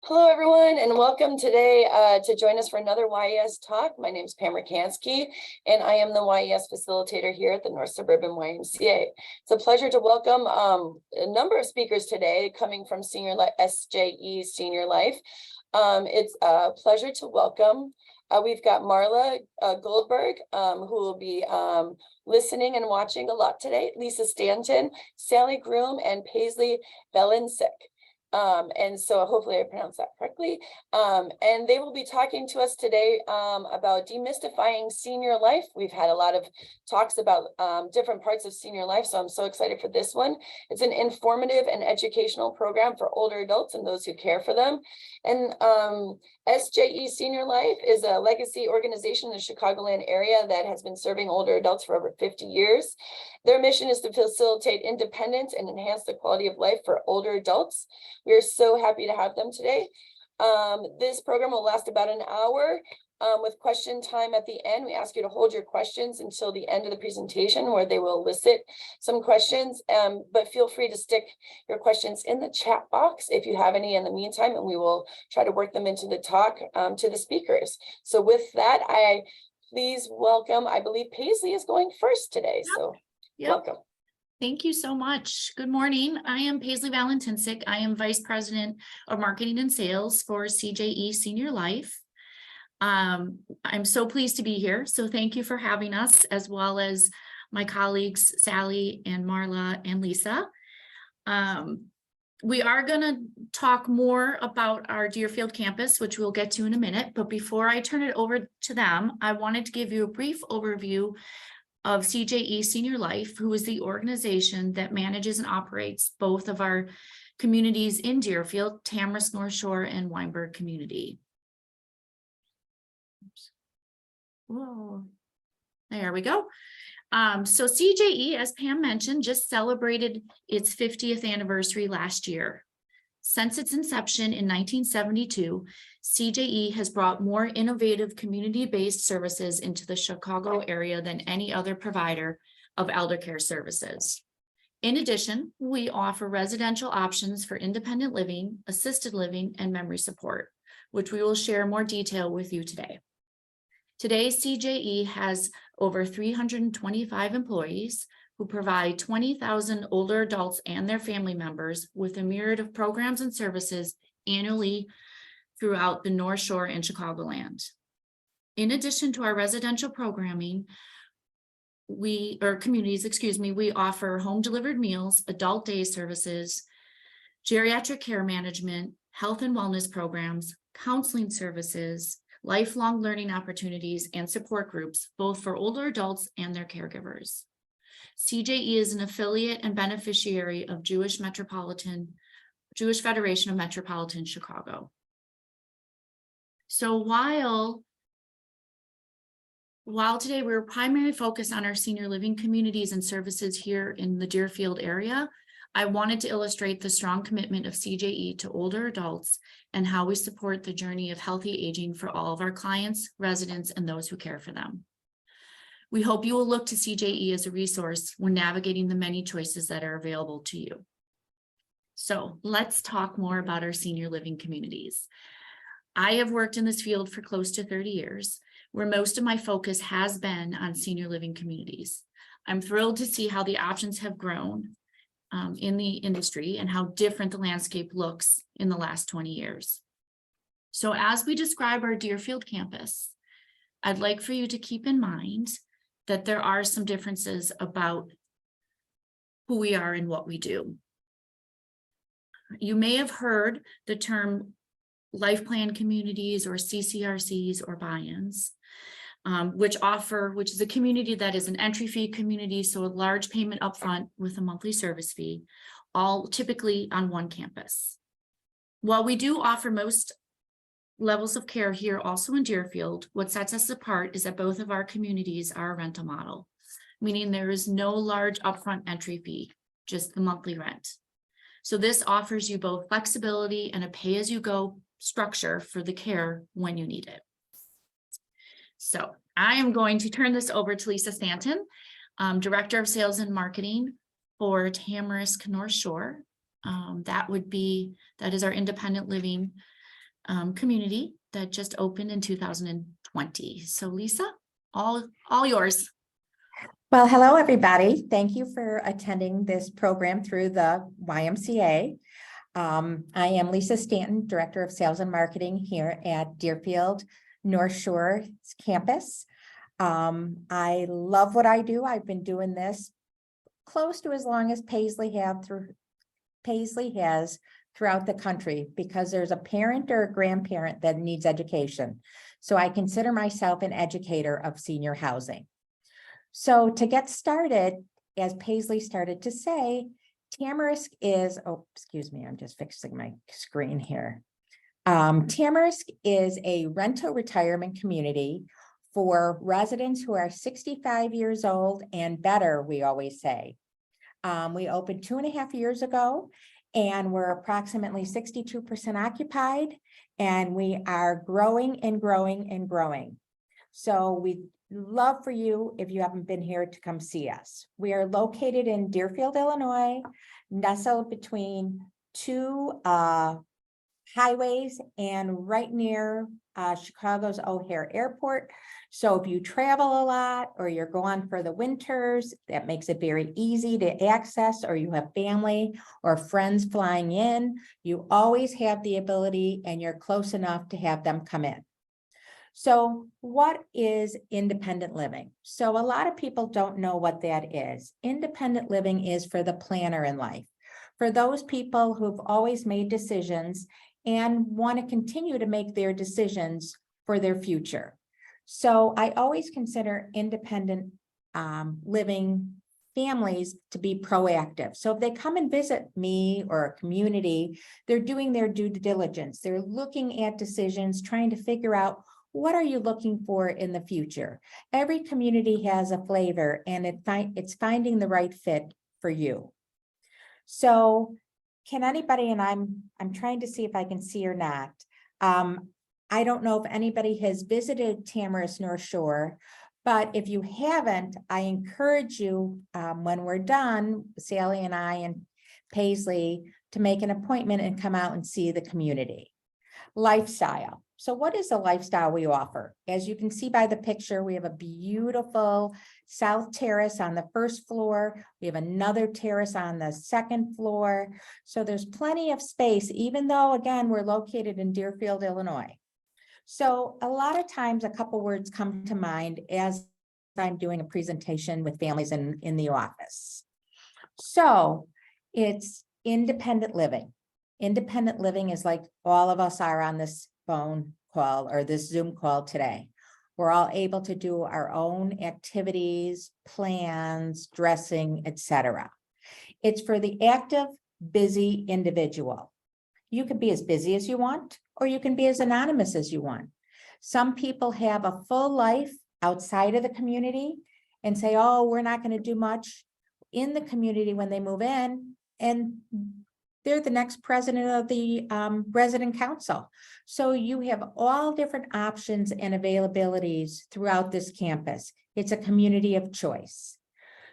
Hello, everyone, and welcome today to join us for another YES talk. My name is Pam Rakansky, and I am the YES facilitator here at the North Suburban YMCA. It's a pleasure to welcome a number of speakers today coming from SJE SeniorLife. It's a pleasure to welcome. We've got Marla Goldberg, who will be listening and watching a lot today, Lisa Stanton, Sally Groome, and Paisley Valentincic. And so hopefully I pronounced that correctly. And they will be talking to us today about demystifying senior life. We've had a lot of talks about different parts of senior life, so I'm so excited for this one. It's an informative and educational program for older adults and those who care for them. And SJE SeniorLife is a legacy organization in the Chicagoland area that has been serving older adults for over 50 years. Their mission is to facilitate independence and enhance the quality of life for older adults. We are so happy to have them today. This program will last about an hour with question time at the end. We ask you to hold your questions until the end of the presentation where they will elicit some questions, but feel free to stick your questions in the chat box if you have any in the meantime, and we will try to work them into the talk to the speakers. So with that, please welcome, I believe Paisley is going first today, so welcome. Thank you so much. Good morning. I am Paisley Valentincic. I am Vice President of Marketing and Sales for CJE SeniorLife. I'm so pleased to be here. So thank you for having us, as well as my colleagues, Sally and Marla and Lisa. We are going to talk more about our Deerfield campus, which we'll get to in a minute. But before I turn it over to them, I wanted to give you a brief overview of CJE SeniorLife, who is the organization that manages and operates both of our communities in Deerfield, Tamarisk North Shore, and Weinberg community. Whoa. There we go. So CJE, as Pam mentioned, just celebrated its 50th anniversary last year. Since its inception in 1972, CJE has brought more innovative community-based services into the Chicago area than any other provider of elder care services. In addition, we offer residential options for independent living, assisted living, and memory support, which we will share more detail with you today. Today, CJE has over 325 employees who provide 20,000 older adults and their family members with a myriad of programs and services annually throughout the North Shore and Chicagoland. In addition to our residential programming, we offer home delivered meals, adult day services, geriatric care management, health and wellness programs, counseling services, lifelong learning opportunities, and support groups, both for older adults and their caregivers. CJE is an affiliate and beneficiary of Jewish Federation of Metropolitan Chicago. So while today we're primarily focused on our senior living communities and services here in the Deerfield area, I wanted to illustrate the strong commitment of CJE to older adults and how we support the journey of healthy aging for all of our clients, residents, and those who care for them. We hope you will look to CJE as a resource when navigating the many choices that are available to you. So let's talk more about our senior living communities. I have worked in this field for close to 30 years, where most of my focus has been on senior living communities. I'm thrilled to see how the options have grown in the industry and how different the landscape looks in the last 20 years. So as we describe our Deerfield campus, I'd like for you to keep in mind that there are some differences about who we are and what we do. You may have heard the term life plan communities or CCRCs or buy-ins, which is a community that is an entry fee community, so a large payment upfront with a monthly service fee, all typically on one campus. While we do offer most levels of care here also in Deerfield, what sets us apart is that both of our communities are a rental model, meaning there is no large upfront entry fee, just the monthly rent. So this offers you both flexibility and a pay-as-you-go structure for the care when you need it. So I am going to turn this over to Lisa Stanton, Director of Sales and Marketing for Tamarisk North Shore. That is our independent living community that just opened in 2020. So Lisa, all yours. Well, hello, everybody. Thank you for attending this program through the YMCA. I am Lisa Stanton, Director of Sales and Marketing here at Deerfield North Shore campus. I love what I do. I've been doing this close to as long as Paisley has throughout the country, because there's a parent or a grandparent that needs education. So I consider myself an educator of senior housing. So to get started, as Paisley started to say, Tamarisk is, oh, excuse me, I'm just fixing my screen here. Tamarisk is a rental retirement community for residents who are 65 years old and better, we always say. We opened 2.5 years ago, and we're approximately 62% occupied, and we are growing and growing and growing. So we'd love for you, if you haven't been here, to come see us. We are located in Deerfield, Illinois, nestled between two highways and right near Chicago's O'Hare Airport. So if you travel a lot or you're going for the winters, that makes it very easy to access, or you have family or friends flying in, you always have the ability and you're close enough to have them come in. So what is independent living? So a lot of people don't know what that is. Independent living is for the planner in life, for those people who've always made decisions and want to continue to make their decisions for their future. So I always consider independent living families to be proactive. So if they come and visit me or a community, they're doing their due diligence. They're looking at decisions, trying to figure out, what are you looking for in the future? Every community has a flavor, and it's finding the right fit for you. So can anybody, and I'm trying to see if I can see or not. I don't know if anybody has visited Tamarisk North Shore, but if you haven't, I encourage you, when we're done, Sally and I and Paisley, to make an appointment and come out and see the community. Lifestyle. So what is the lifestyle we offer? As you can see by the picture, we have a beautiful south terrace on the first floor. We have another terrace on the second floor. So there's plenty of space, even though, again, we're located in Deerfield, Illinois. So a lot of times a couple words come to mind as I'm doing a presentation with families in the office. So it's independent living. Independent living is like all of us are on this phone call or this Zoom call today. We're all able to do our own activities, plans, dressing, etc. It's for the active, busy individual. You can be as busy as you want, or you can be as anonymous as you want. Some people have a full life outside of the community and say, oh, we're not going to do much in the community when they move in, and they're the next president of the resident council. So you have all different options and availabilities throughout this campus. It's a community of choice.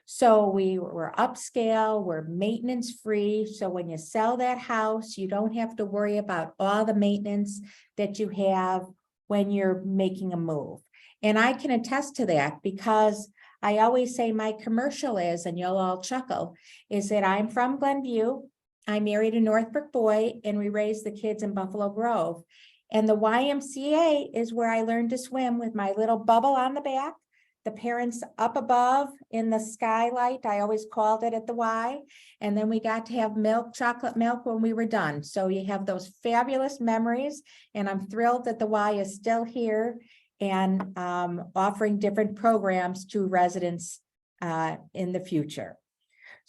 So we're upscale, we're maintenance free. So when you sell that house, you don't have to worry about all the maintenance that you have when you're making a move. And I can attest to that, because I always say my commercial is, and you'll all chuckle, is that I'm from Glenview. I married a Northbrook boy, and we raised the kids in Buffalo Grove. And the YMCA is where I learned to swim with my little bubble on the back, the parents up above in the skylight. I always called it at the Y. And then we got to have milk, chocolate milk when we were done. So you have those fabulous memories. And I'm thrilled that the Y is still here and offering different programs to residents in the future.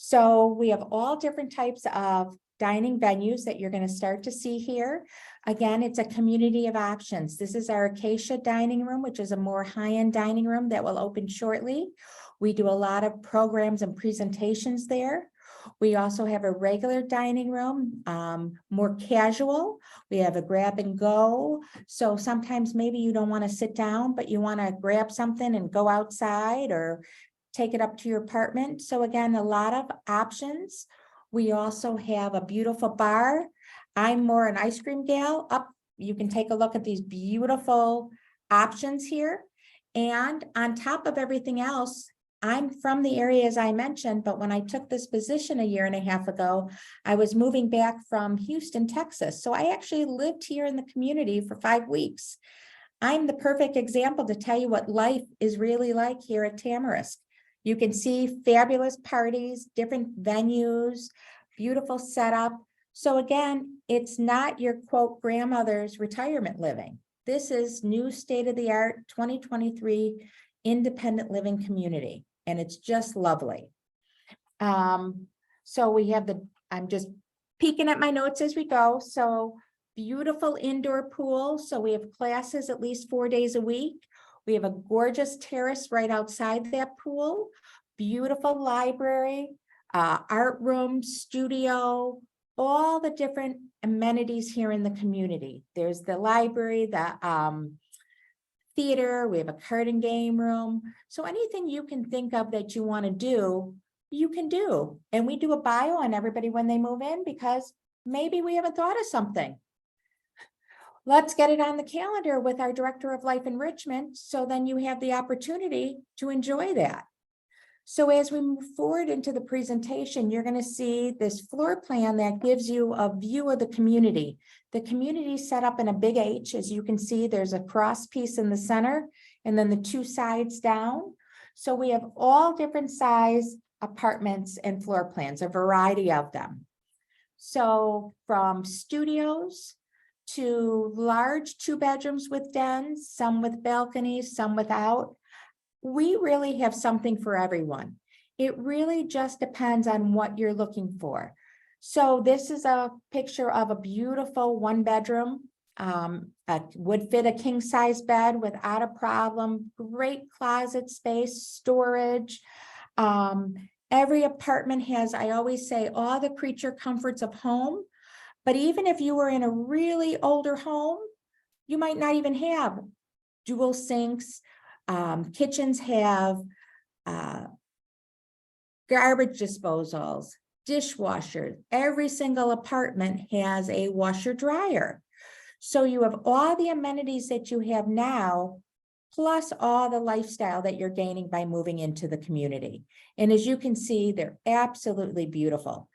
So we have all different types of dining venues that you're going to start to see here. Again, it's a community of options. This is our Acacia dining room, which is a more high-end dining room that will open shortly. We do a lot of programs and presentations there. We also have a regular dining room, more casual. We have a grab and go. So sometimes maybe you don't want to sit down, but you want to grab something and go outside or take it up to your apartment. So again, a lot of options. We also have a beautiful bar. I'm more an ice cream gal. Up you can take a look at these beautiful options here. And on top of everything else, I'm from the area, as I mentioned, but when I took this position a year and a half ago, I was moving back from Houston, Texas. So I actually lived here in the community for 5 weeks. I'm the perfect example to tell you what life is really like here at Tamarisk. You can see fabulous parties, different venues, beautiful setup. So again, it's not your quote grandmother's retirement living. This is new state-of-the-art 2023 independent living community, and it's just lovely. So we have I'm just peeking at my notes as we go. So beautiful indoor pool. So we have classes at least 4 days a week. We have a gorgeous terrace right outside that pool, beautiful library, art room, studio, all the different amenities here in the community. There's the library, the theater, we have a card and game room. So anything you can think of that you want to do, you can do. And we do a bio on everybody when they move in because maybe we haven't thought of something. Let's get it on the calendar with our Director of Life Enrichment, so then you have the opportunity to enjoy that. So as we move forward into the presentation, you're going to see this floor plan that gives you a view of the community. The community is set up in a big H. As you can see, there's a cross piece in the center and then the 2 sides down. So we have all different size apartments and floor plans, a variety of them. So from studios to large 2 bedrooms with dens, some with balconies, some without. We really have something for everyone. It really just depends on what you're looking for. So this is a picture of a beautiful 1-bedroom. Would fit a king size bed without a problem. Great closet space, storage. Every apartment has, I always say, all the creature comforts of home. But even if you were in a really older home, you might not even have dual sinks. Kitchens have garbage disposals, dishwashers. Every single apartment has a washer dryer. So you have all the amenities that you have now, plus all the lifestyle that you're gaining by moving into the community. And as you can see, they're absolutely beautiful.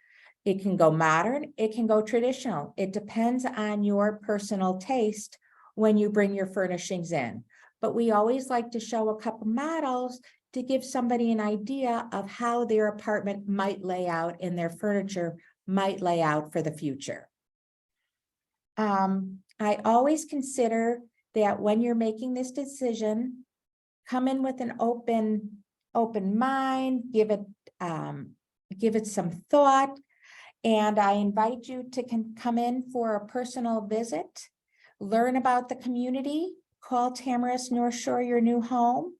It can go modern, it can go traditional. It depends on your personal taste when you bring your furnishings in. But we always like to show a couple models to give somebody an idea of how their apartment might lay out and their furniture might lay out for the future. I always consider that when you're making this decision, come in with an open mind, give it some thought. And I invite you to come in for a personal visit, learn about the community, call Tamarisk North Shore your new home.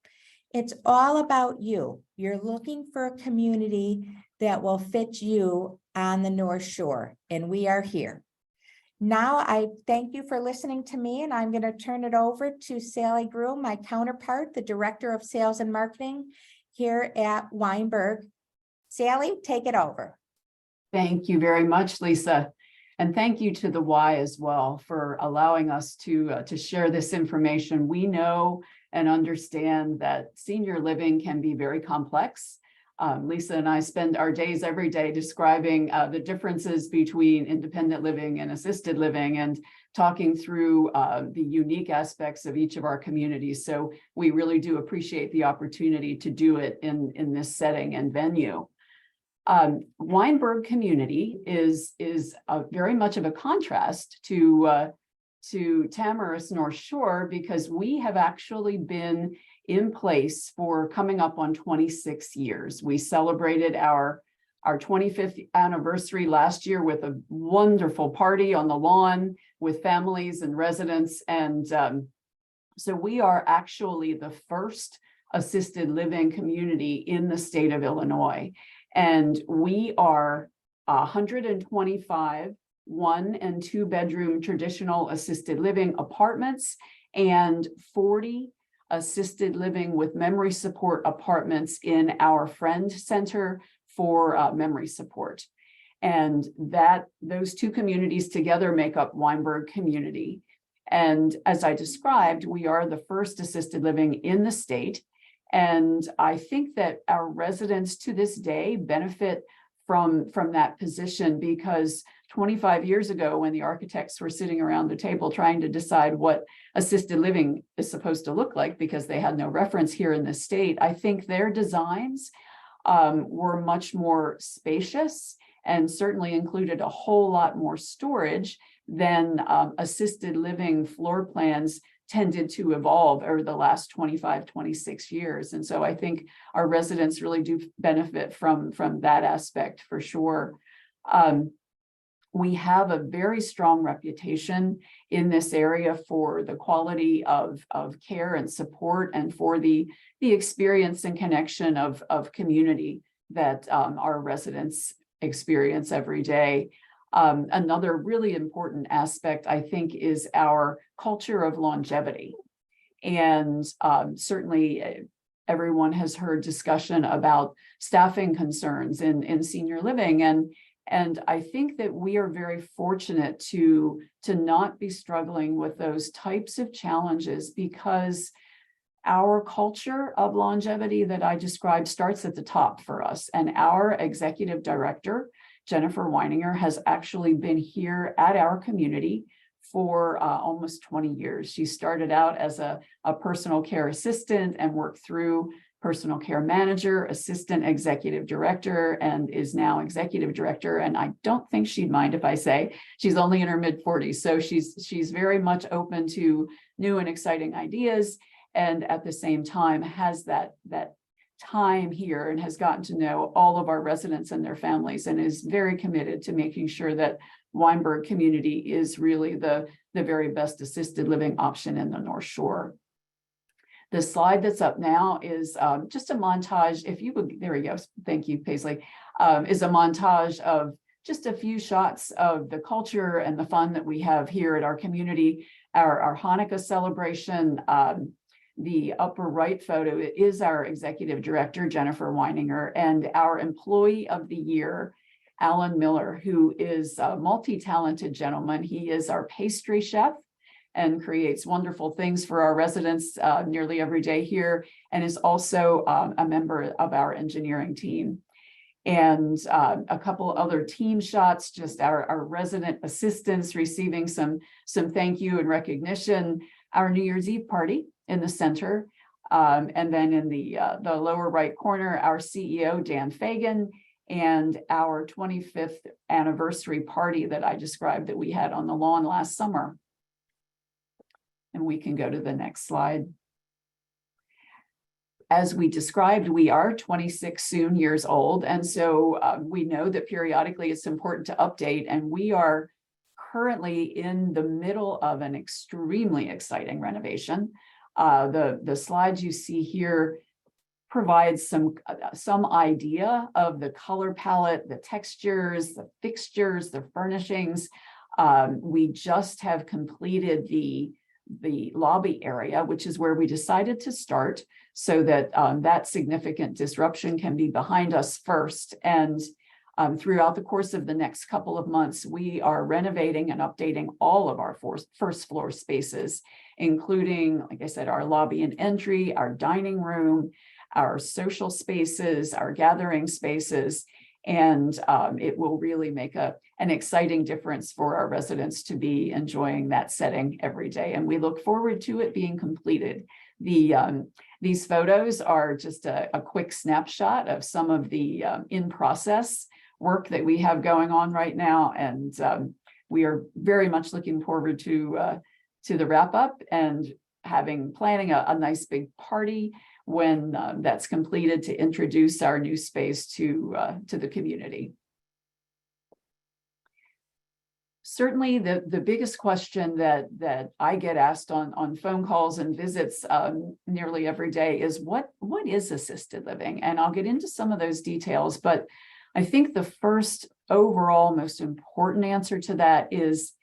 It's all about you. You're looking for a community that will fit you on the North Shore, and we are here. Now, I thank you for listening to me, and I'm going to turn it over to Sally Groome, my counterpart, the Director of Sales and Marketing here at Weinberg. Sally, take it over. Thank you very much, Lisa. And thank you to the Y as well for allowing us to share this information. We know and understand that senior living can be very complex. Lisa and I spend our days every day describing the differences between independent living and assisted living and talking through the unique aspects of each of our communities. So we really do appreciate the opportunity to do it in this setting and venue. Weinberg community is very much of a contrast to Tamarisk North Shore, because we have actually been in place for coming up on 26 years. We celebrated our 25th anniversary last year with a wonderful party on the lawn with families and residents. And so we are actually the first assisted living community in the state of Illinois. And we are 125 1- and 2-bedroom traditional assisted living apartments and 40 assisted living with memory support apartments in our Friend Center for memory support. And those 2 communities together make up Weinberg community. And as I described, we are the first assisted living in the state. And I think that our residents to this day benefit from that position, because 25 years ago, when the architects were sitting around the table trying to decide what assisted living is supposed to look like, because they had no reference here in the state, I think their designs were much more spacious and certainly included a whole lot more storage than assisted living floor plans tended to evolve over the last 25, 26 years. And so I think our residents really do benefit from that aspect for sure. We have a very strong reputation in this area for the quality of care and support, and for the experience and connection of community that our residents experience every day. Another really important aspect, I think, is our culture of longevity. And certainly everyone has heard discussion about staffing concerns in senior living. And I think that we are very fortunate to not be struggling with those types of challenges, because our culture of longevity that I described starts at the top for us. And our executive director, Jennifer Weininger, has actually been here at our community for almost 20 years. She started out as a personal care assistant and worked through personal care manager, assistant executive director, and is now executive director. And I don't think she'd mind if I say she's only in her mid-40s. So she's very much open to new and exciting ideas, and at the same time has that time here and has gotten to know all of our residents and their families, and is very committed to making sure that Weinberg community is really the very best assisted living option in the North Shore. The slide that's up now is just a montage. If you would, there we go. Thank you, Paisley. Is a montage of just a few shots of the culture and the fun that we have here at our community. Our Hanukkah celebration, the upper right photo is our executive director, Jennifer Weininger, and our employee of the year, Alan Miller, who is a multi-talented gentleman. He is our pastry chef and creates wonderful things for our residents nearly every day here, and is also a member of our engineering team. And a couple other team shots, just our resident assistants receiving some thank you and recognition. Our New Year's Eve party in the center, and then in the lower right corner, our CEO, Dan Fagan, and our 25th anniversary party that I described that we had on the lawn last summer. And we can go to the next slide. As we described, we are 26 soon years old. And so we know that periodically it's important to update, and we are currently in the middle of an extremely exciting renovation. The slides you see here provides some idea of the color palette, the textures, the fixtures, the furnishings. We just have completed the lobby area, which is where we decided to start, so that that significant disruption can be behind us first. And throughout the course of the next couple of months, we are renovating and updating all of our first floor spaces, including, like I said, our lobby and entry, our dining room, our social spaces, our gathering spaces. And it will really make an exciting difference for our residents to be enjoying that setting every day. And we look forward to it being completed. These photos are just a quick snapshot of some of the in-process work that we have going on right now. And we are very much looking forward to the wrap up and planning a nice big party when that's completed, to introduce our new space to the community. Certainly the biggest question that I get asked on phone calls and visits nearly every day is what is assisted living? And I'll get into some of those details, but I think the first overall most important answer to that is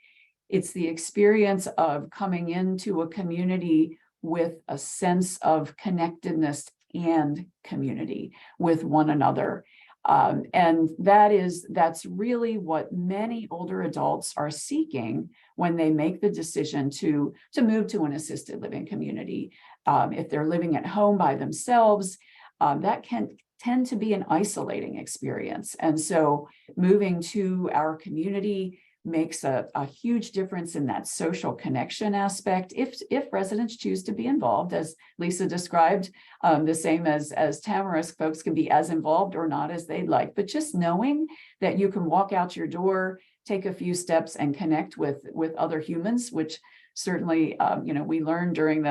it's the experience of coming into a community with a sense of connectedness and community with one another. And that's really what many older adults are seeking when they make the decision to move to an assisted living community. If they're living at home by themselves, that can tend to be an isolating experience. And so moving to our community makes a huge difference in that social connection aspect. If residents choose to be involved, as Lisa described, the same as Tamarisk, folks can be as involved or not as they'd like, but just knowing that you can walk out your door, take a few steps and connect with other humans, which certainly, we learned during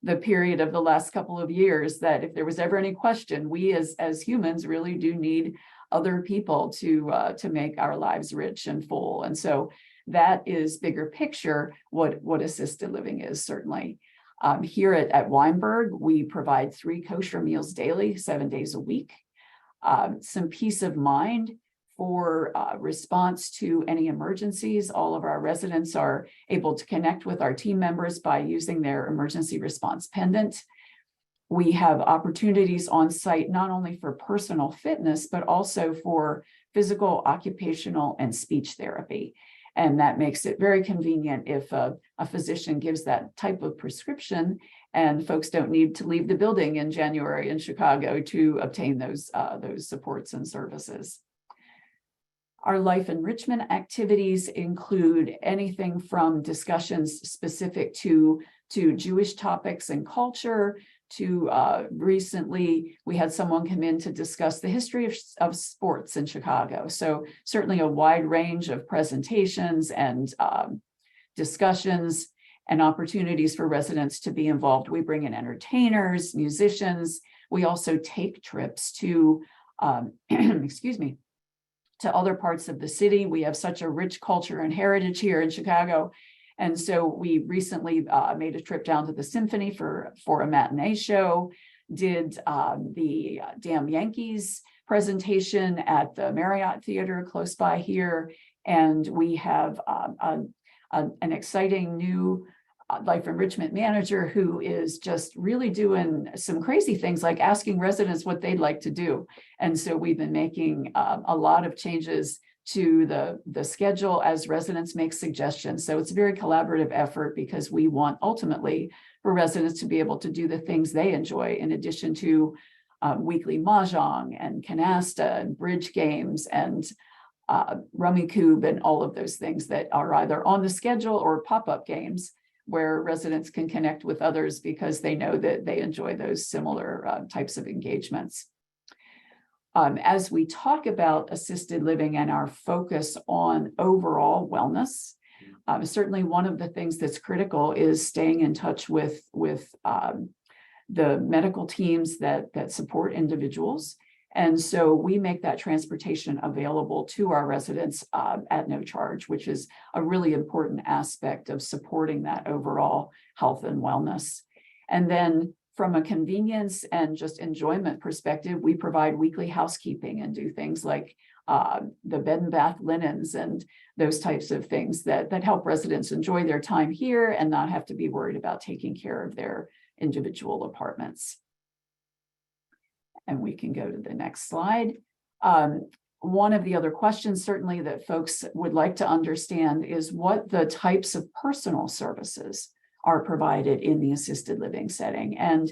the period of the last couple of years that if there was ever any question, we as humans really do need other people to make our lives rich and full. And so that is bigger picture what assisted living is, certainly. Here at Weinberg, we provide 3 kosher meals daily, 7 days a week. Some peace of mind for response to any emergencies. All of our residents are able to connect with our team members by using their emergency response pendant. We have opportunities on site, not only for personal fitness, but also for physical, occupational, and speech therapy. And that makes it very convenient if a physician gives that type of prescription and folks don't need to leave the building in January in Chicago to obtain those supports and services. Our life enrichment activities include anything from discussions specific to Jewish topics and culture, to recently we had someone come in to discuss the history of sports in Chicago. So certainly a wide range of presentations and discussions and opportunities for residents to be involved. We bring in entertainers, musicians. We also take trips to, excuse me, to other parts of the city. We have such a rich culture and heritage here in Chicago. And so we recently made a trip down to the Symphony for a matinee show, did the Damn Yankees presentation at the Marriott Theater close by here. And we have an exciting new life enrichment manager who is just really doing some crazy things like asking residents what they'd like to do. And so we've been making a lot of changes to the schedule as residents make suggestions. So it's a very collaborative effort because we want ultimately for residents to be able to do the things they enjoy in addition to weekly mahjong and canasta and bridge games and rummy cube and all of those things that are either on the schedule or pop-up games where residents can connect with others because they know that they enjoy those similar types of engagements. As we talk about assisted living and our focus on overall wellness, certainly one of the things that's critical is staying in touch with the medical teams that support individuals. And so we make that transportation available to our residents at no charge, which is a really important aspect of supporting that overall health and wellness. And then from a convenience and just enjoyment perspective, we provide weekly housekeeping and do things like the bed and bath linens and those types of things that help residents enjoy their time here and not have to be worried about taking care of their individual apartments. And we can go to the next slide. One of the other questions certainly that folks would like to understand is what the types of personal services are provided in the assisted living setting. And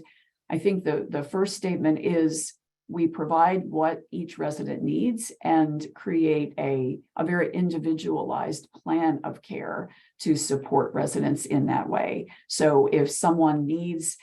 I think the first statement is we provide what each resident needs and create a very individualized plan of care to support residents in that way. So if someone needs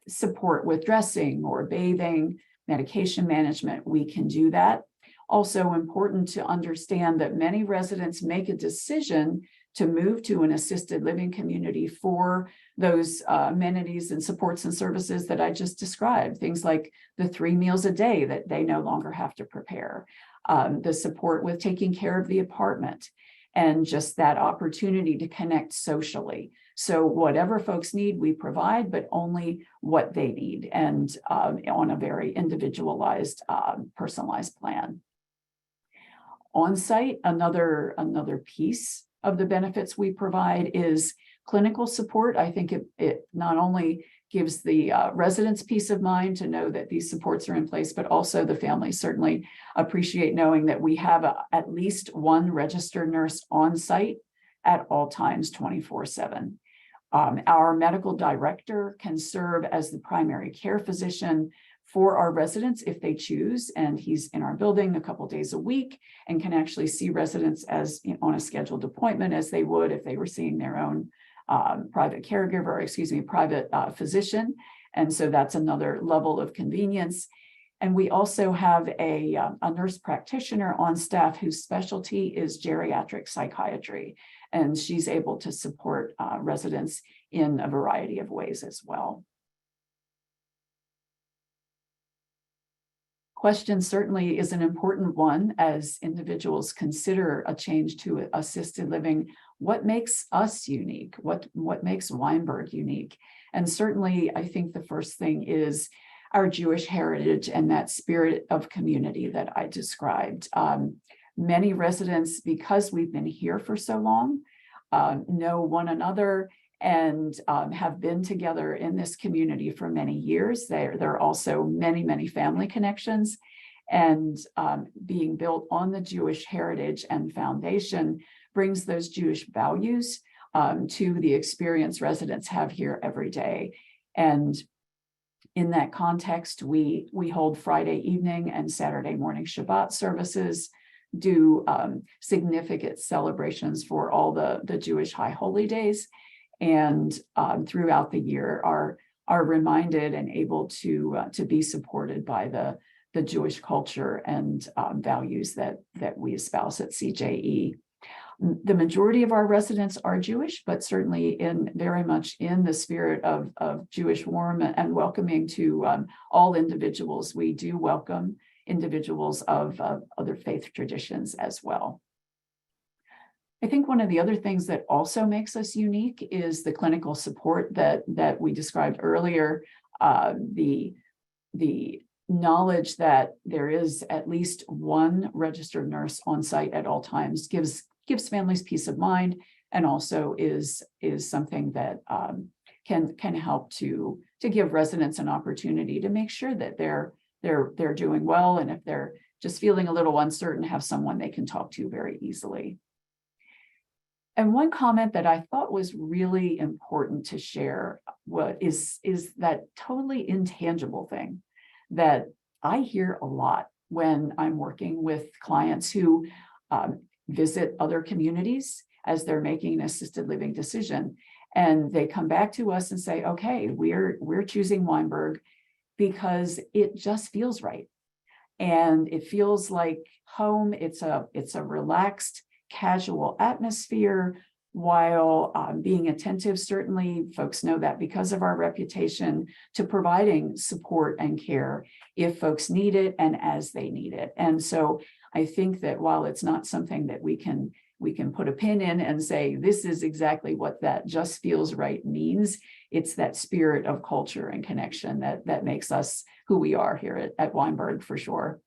support with dressing or bathing, medication management, we can do that. Also important to understand that many residents make a decision to move to an assisted living community for those amenities and supports and services that I just described, things like the 3 meals a day that they no longer have to prepare, the support with taking care of the apartment, and just that opportunity to connect socially. So whatever folks need, we provide, but only what they need and on a very individualized, personalized plan. On site, another piece of the benefits we provide is clinical support. I think it not only gives the residents peace of mind to know that these supports are in place, but also the families certainly appreciate knowing that we have at least one registered nurse on site at all times, 24/7. Our medical director can serve as the primary care physician for our residents if they choose, and he's in our building a couple days a week and can actually see residents as on a scheduled appointment as they would if they were seeing their own private physician. And so that's another level of convenience. And we also have a nurse practitioner on staff whose specialty is geriatric psychiatry, and she's able to support residents in a variety of ways as well. Question certainly is an important one as individuals consider a change to assisted living. What makes us unique? What makes Weinberg unique? And certainly, I think the first thing is our Jewish heritage and that spirit of community that I described. Many residents, because we've been here for so long, know one another and have been together in this community for many years. There are also many family connections, and being built on the Jewish heritage and foundation brings those Jewish values to the experience residents have here every day. And in that context, we hold Friday evening and Saturday morning Shabbat services, do significant celebrations for all the Jewish high holy days, and throughout the year are reminded and able to be supported by the Jewish culture and values that we espouse at CJE. The majority of our residents are Jewish, but certainly very much in the spirit of Jewish warm and welcoming to all individuals. We do welcome individuals of other faith traditions as well. I think one of the other things that also makes us unique is the clinical support that we described earlier. The knowledge that there is at least one registered nurse on site at all times gives families peace of mind, and also is something that can help to give residents an opportunity to make sure that they're doing well, and if they're just feeling a little uncertain, have someone they can talk to very easily. And one comment that I thought was really important to share is that totally intangible thing that I hear a lot when I'm working with clients who visit other communities as they're making an assisted living decision. And they come back to us and say, okay, we're choosing Weinberg because it just feels right. And it feels like home. It's a relaxed, casual atmosphere, while being attentive. Certainly, folks know that because of our reputation, to providing support and care if folks need it and as they need it. And so I think that while it's not something that we can put a pin in and say, this is exactly what that just feels right means, it's that spirit of culture and connection that makes us who we are here at Weinberg for sure.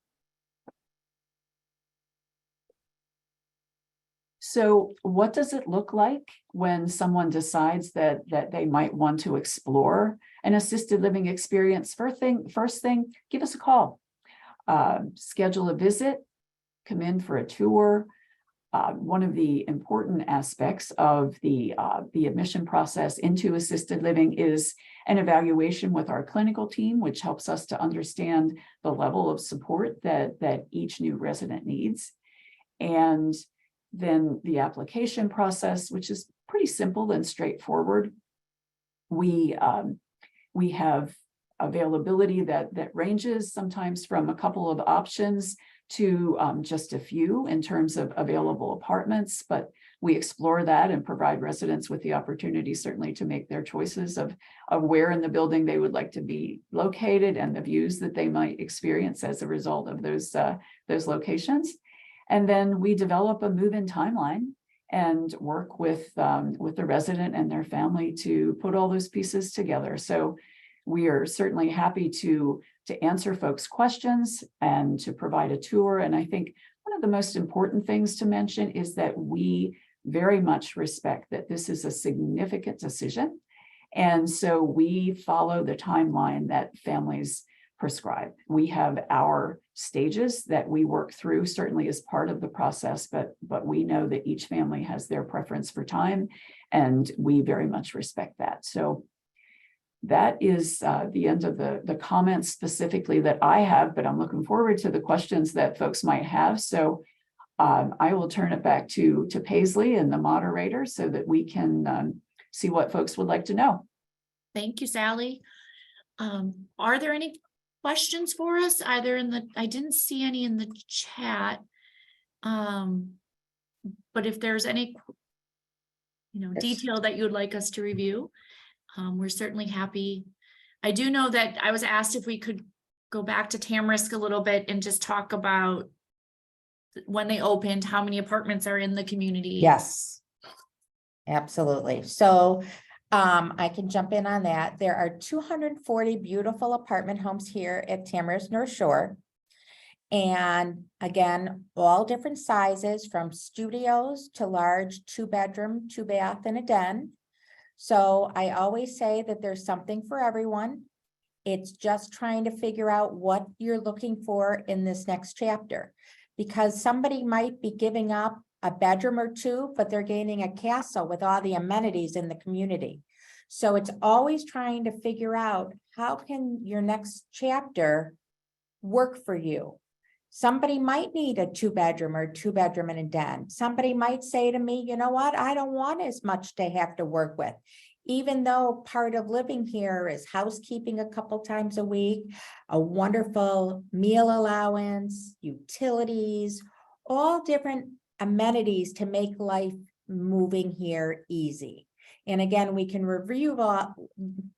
So what does it look like when someone decides that they might want to explore an assisted living experience? First thing, give us a call. Schedule a visit, come in for a tour. One of the important aspects of the admission process into assisted living is an evaluation with our clinical team, which helps us to understand the level of support that each new resident needs. And then the application process, which is pretty simple and straightforward. We have availability that ranges sometimes from a couple of options to just a few in terms of available apartments, but we explore that and provide residents with the opportunity certainly to make their choices of where in the building they would like to be located and the views that they might experience as a result of those locations. And then we develop a move-in timeline and work with the resident and their family to put all those pieces together. So we are certainly happy to answer folks' questions and to provide a tour. And I think one of the most important things to mention is that we very much respect that this is a significant decision And so we follow the timeline that families prescribe. We have our stages that we work through, certainly as part of the process, but we know that each family has their preference for time, and we very much respect that. So that is the end of the comments specifically that I have, but I'm looking forward to the questions that folks might have. So I will turn it back to Paisley and the moderator so that we can see what folks would like to know. Thank you, Sally. Are there any questions for us either I didn't see any in the chat. But if there's any, detail that you would like us to review, we're certainly happy. I do know that I was asked if we could go back to Tamarisk a little bit and just talk about when they opened, how many apartments are in the community. Yes, absolutely. So I can jump in on that. There are 240 beautiful apartment homes here at Tamarisk North Shore. And again, all different sizes, from studios to large 2-bedroom, 2-bath, and a den. So I always say that there's something for everyone. It's just trying to figure out what you're looking for in this next chapter, because somebody might be giving up a bedroom or two, but they're gaining a castle with all the amenities in the community. So it's always trying to figure out, how can your next chapter work for you? Somebody might need a 2-bedroom or 2-bedroom and a den. Somebody might say to me, you know what, I don't want as much to have to work with. Even though part of living here is housekeeping a couple times a week, a wonderful meal allowance, utilities, all different amenities to make life moving here easy. And again, we can review all,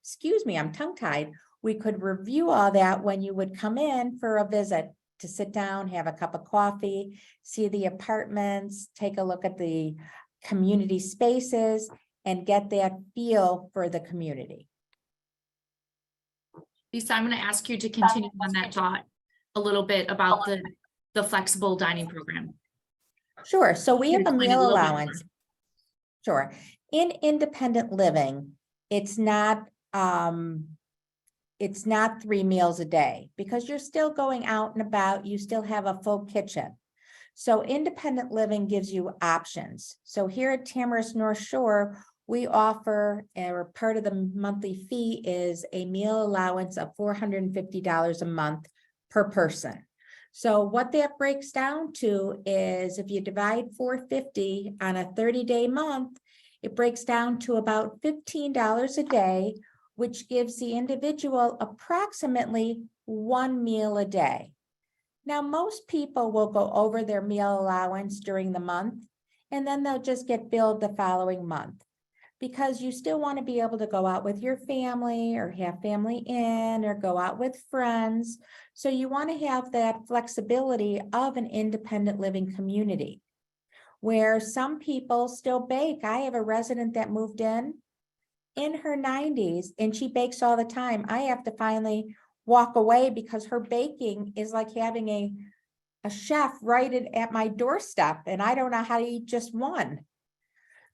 excuse me, I'm tongue-tied. We could review all that when you would come in for a visit, to sit down, have a cup of coffee, see the apartments, take a look at the community spaces, and get that feel for the community. Lisa, I'm going to ask you to continue on that thought a little bit about the flexible dining program. Sure. So we have a Explain meal little bit allowance. Sure. In independent living, it's not 3 meals a day, because you're still going out and about, you still have a full kitchen. So independent living gives you options. So here at Tamarisk North Shore, we offer, or part of the monthly fee is a meal allowance of $450 a month per person. So what that breaks down to is, if you divide $450 on a 30-day month, it breaks down to about $15 a day, which gives the individual approximately 1 meal a day. Now, most people will go over their meal allowance during the month, and then they'll just get billed the following month, because you still want to be able to go out with your family, or have family in, or go out with friends. So you want to have that flexibility of an independent living community, where some people still bake. I have a resident that moved in her 90s, and she bakes all the time. I have to finally walk away, because her baking is like having a chef right at my doorstep, and I don't know how to eat just one.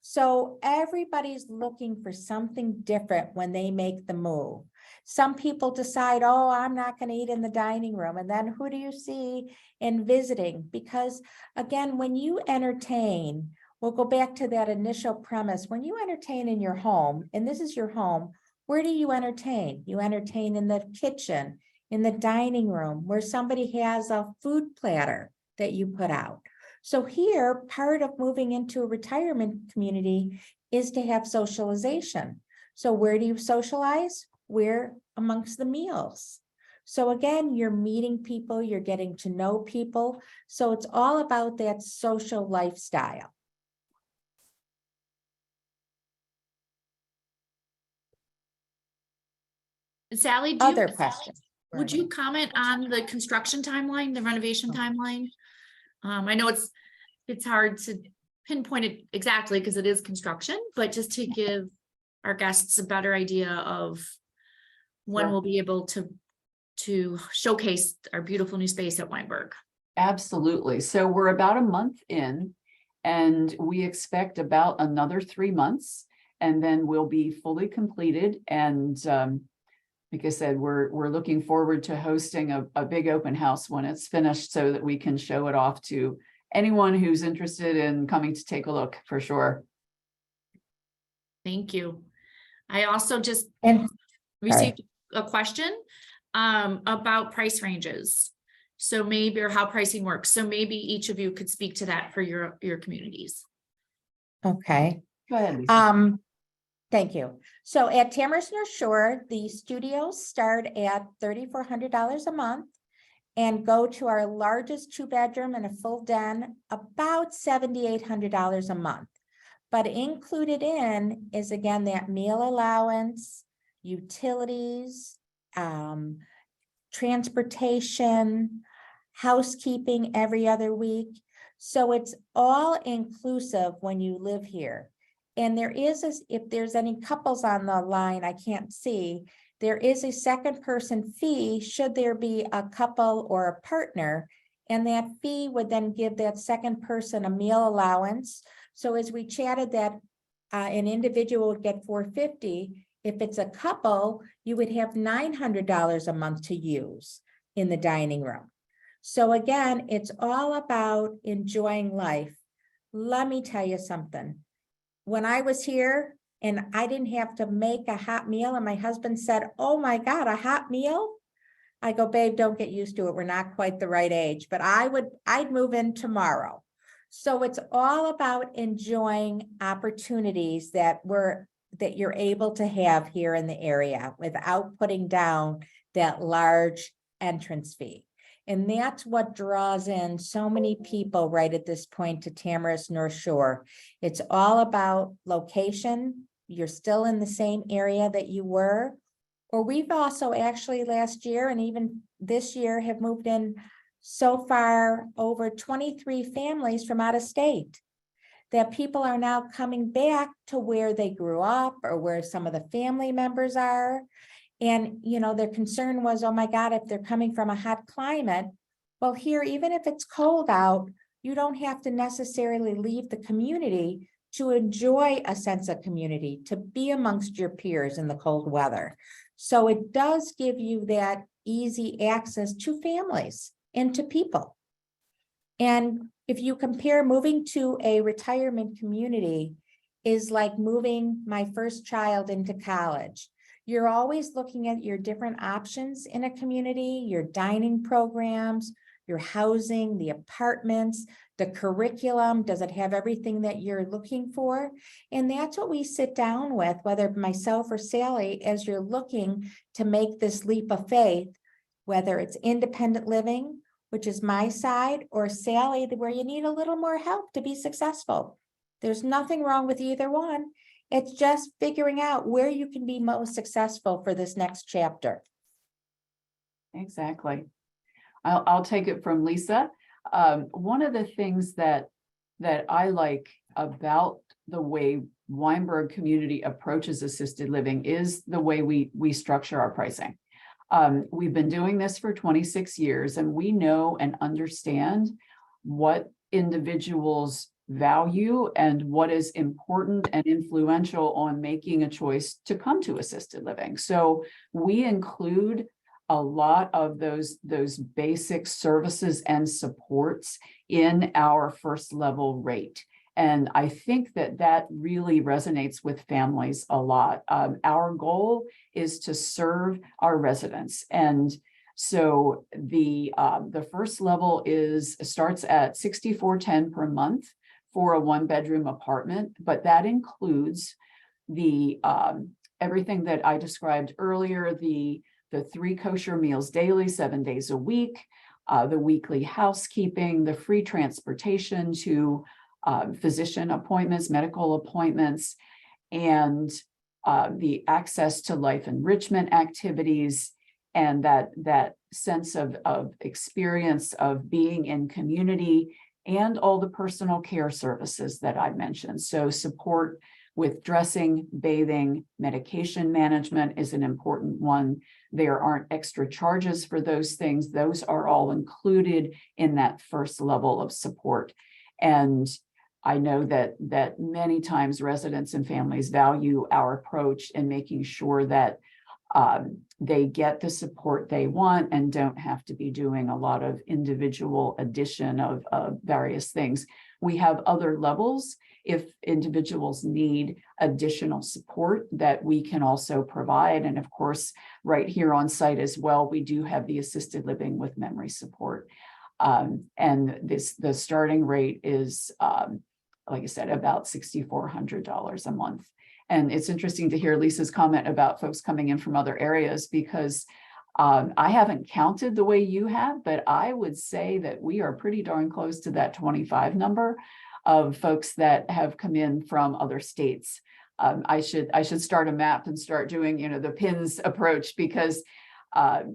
So everybody's looking for something different when they make the move. Some people decide, oh, I'm not going to eat in the dining room. And then who do you see in visiting? Because again, when you entertain, we'll go back to that initial premise. When you entertain in your home, and this is your home, where do you entertain? You entertain in the kitchen, in the dining room, where somebody has a food platter that you put out. So here, part of moving into a retirement community is to have socialization. So where do you socialize? Where? Amongst the meals. So again, you're meeting people, you're getting to know people. So it's all about that social lifestyle. Sally, Other questions? would you comment on the construction timeline, the renovation timeline? I know it's hard to pinpoint it exactly, because it is construction, but just to give our guests a better idea of when we'll be able to showcase our beautiful new space at Weinberg. Absolutely. So we're about a month in, and we expect about another 3 months. and then we'll be fully completed. And like I said, we're looking forward to hosting a big open house when it's finished so that we can show it off to anyone who's interested in coming to take a look, for sure. Thank you. I also just And received a question about price ranges. So maybe, or how pricing works. So maybe each of you could speak to that for your communities. okay. Go ahead, Lisa. Thank you. So at Tamara's North Shore, the studios start at $3,400 a month and go to our largest 2-bedroom and a full den, about $7,800 a month. But included in is, again, that meal allowance, utilities, transportation, housekeeping every other week. So it's all inclusive when you live here. And there is, if there's any couples on the line, I can't see, there is a second person fee should there be a couple or a partner. And that fee would then give that second person a meal allowance. So as we chatted, that an individual would get $450. If it's a couple, you would have $900 a month to use in the dining room. So again, it's all about enjoying life. Let me tell you something. When I was here and I didn't have to make a hot meal and my husband said, "Oh my God, a hot meal?" I go, "Babe, don't get used to it. We're not quite the right age," but I'd move in tomorrow. So it's all about enjoying opportunities that you're able to have here in the area without putting down that large entrance fee. And that's what draws in so many people right at this point to Tamara's North Shore. It's all about location. You're still in the same area that you were. Or we've also actually last year and even this year have moved in so far over 23 families from out of state that people are now coming back to where they grew up or where some of the family members are. And, you know, their concern was, oh my God, if they're coming from a hot climate, well, here, even if it's cold out, you don't have to necessarily leave the community to enjoy a sense of community, to be amongst your peers in the cold weather. So it does give you that easy access to families and to people. And if you compare moving to a retirement community is like moving my first child into college. You're always looking at your different options in a community, your dining programs, your housing, the apartments, the curriculum. Does it have everything that you're looking for? And that's what we sit down with, whether myself or Sally, as you're looking to make this leap of faith, whether it's independent living, which is my side, or Sally, where you need a little more help to be successful. There's nothing wrong with either one. It's just figuring out where you can be most successful for this next chapter. Exactly. I'll take it from Lisa. One of the things that I like about the way Weinberg community approaches assisted living is the way we structure our pricing. We've been doing this for 26 years, and we know and understand what individuals value and what is important and influential on making a choice to come to assisted living. So we include a lot of those basic services and supports in our first level rate. And I think that really resonates with families a lot. Our goal is to serve our residents. And so the first level starts at $6,410 per month for a 1-bedroom apartment, but that includes the everything that I described earlier, the 3 kosher meals daily, 7 days a week, the weekly housekeeping, the free transportation to physician appointments, medical appointments, and the access to life enrichment activities, and that sense of experience of being in community, and all the personal care services that I mentioned. So support with dressing, bathing, medication management is an important one. There aren't extra charges for those things. Those are all included in that first level of support. And I know that many times residents and families value our approach in making sure that they get the support they want and don't have to be doing a lot of individual addition of various things. We have other levels if individuals need additional support that we can also provide. And of course, right here on site as well, we do have the assisted living with memory support. And the starting rate is, like I said, about $6,400 a month. And it's interesting to hear Lisa's comment about folks coming in from other areas, because I haven't counted the way you have, but I would say that we are pretty darn close to that 25 number of folks that have come in from other states. I should start a map and start doing, the pins approach, because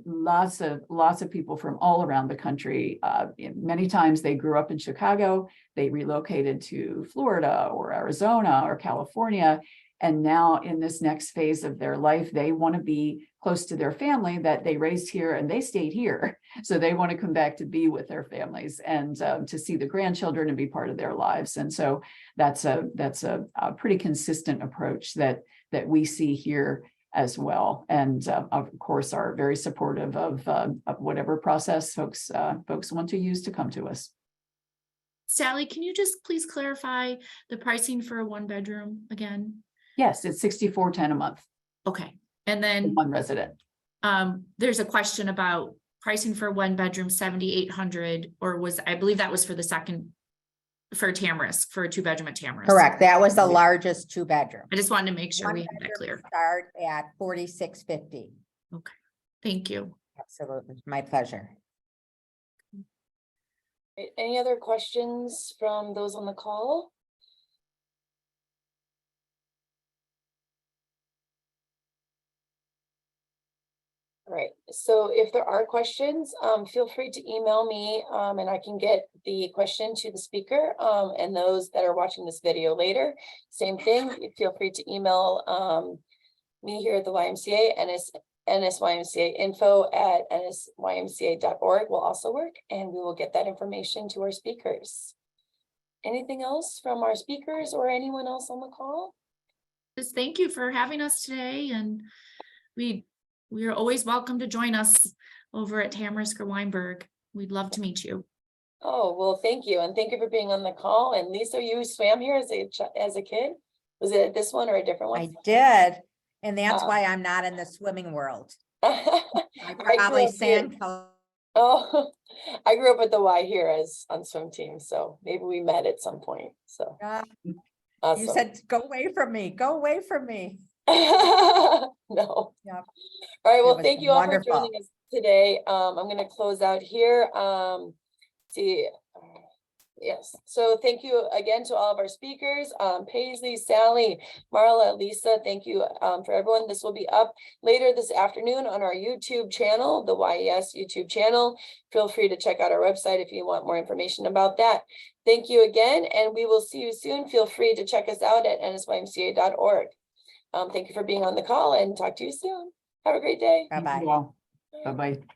lots of people from all around the country. Many times they grew up in Chicago, they relocated to Florida or Arizona or California. And now in this next phase of their life, they want to be close to their family that they raised here and they stayed here. So they want to come back to be with their families and to see the grandchildren and be part of their lives. And so that's a pretty consistent approach that we see here as well. And of course, are very supportive of whatever process folks want to use to come to us. Sally, can you just please clarify the pricing for a 1-bedroom again? Yes, it's $6,410 a month. Okay. And then one resident. There's a question about pricing for 1-bedroom, $7,800, or I believe that was for the second, for Tamarisk, for a 2-bedroom at Tamarisk. Correct. That was the largest 2-bedroom. I just wanted to make sure we had that clear. Start at $4,650. Okay. Thank you. Absolutely. My pleasure. Any other questions from those on the call? All right, so if there are questions, feel free to email me and I can get the question to the speaker, and those that are watching this video later, same thing, feel free to email me here at the YMCA, NSYMCA info@nsymca.org will also work, and we will get that information to our speakers. Anything else from our speakers or anyone else on the call? Just thank you for having us today, and we are always welcome to join us over at Tamarisk or Weinberg. We'd love to meet you. Oh, well, thank you. And thank you for being on the call. And Lisa, you swam here as a kid? Was it this one or a different one? I did. And that's why I'm not in the swimming world. I probably sand color. Oh, I grew up at the Y here as on swim team. So maybe we met at some point. So awesome. You said, go away from me. Go away from me. No. Yep. All right. Well, was thank you all wonderful. for joining us today. I'm going to close out here. Yes. So thank you again to all of our speakers, Paisley, Sally, Marla, Lisa. Thank you for everyone. This will be up later this afternoon on our YouTube channel, the YES YouTube channel. Feel free to check out our website if you want more information about that. Thank you again, and we will see you soon. Feel free to check us out at nsymca.org. Thank you for being on the call, and talk to you soon. Have a great day. Bye-bye. Bye-bye.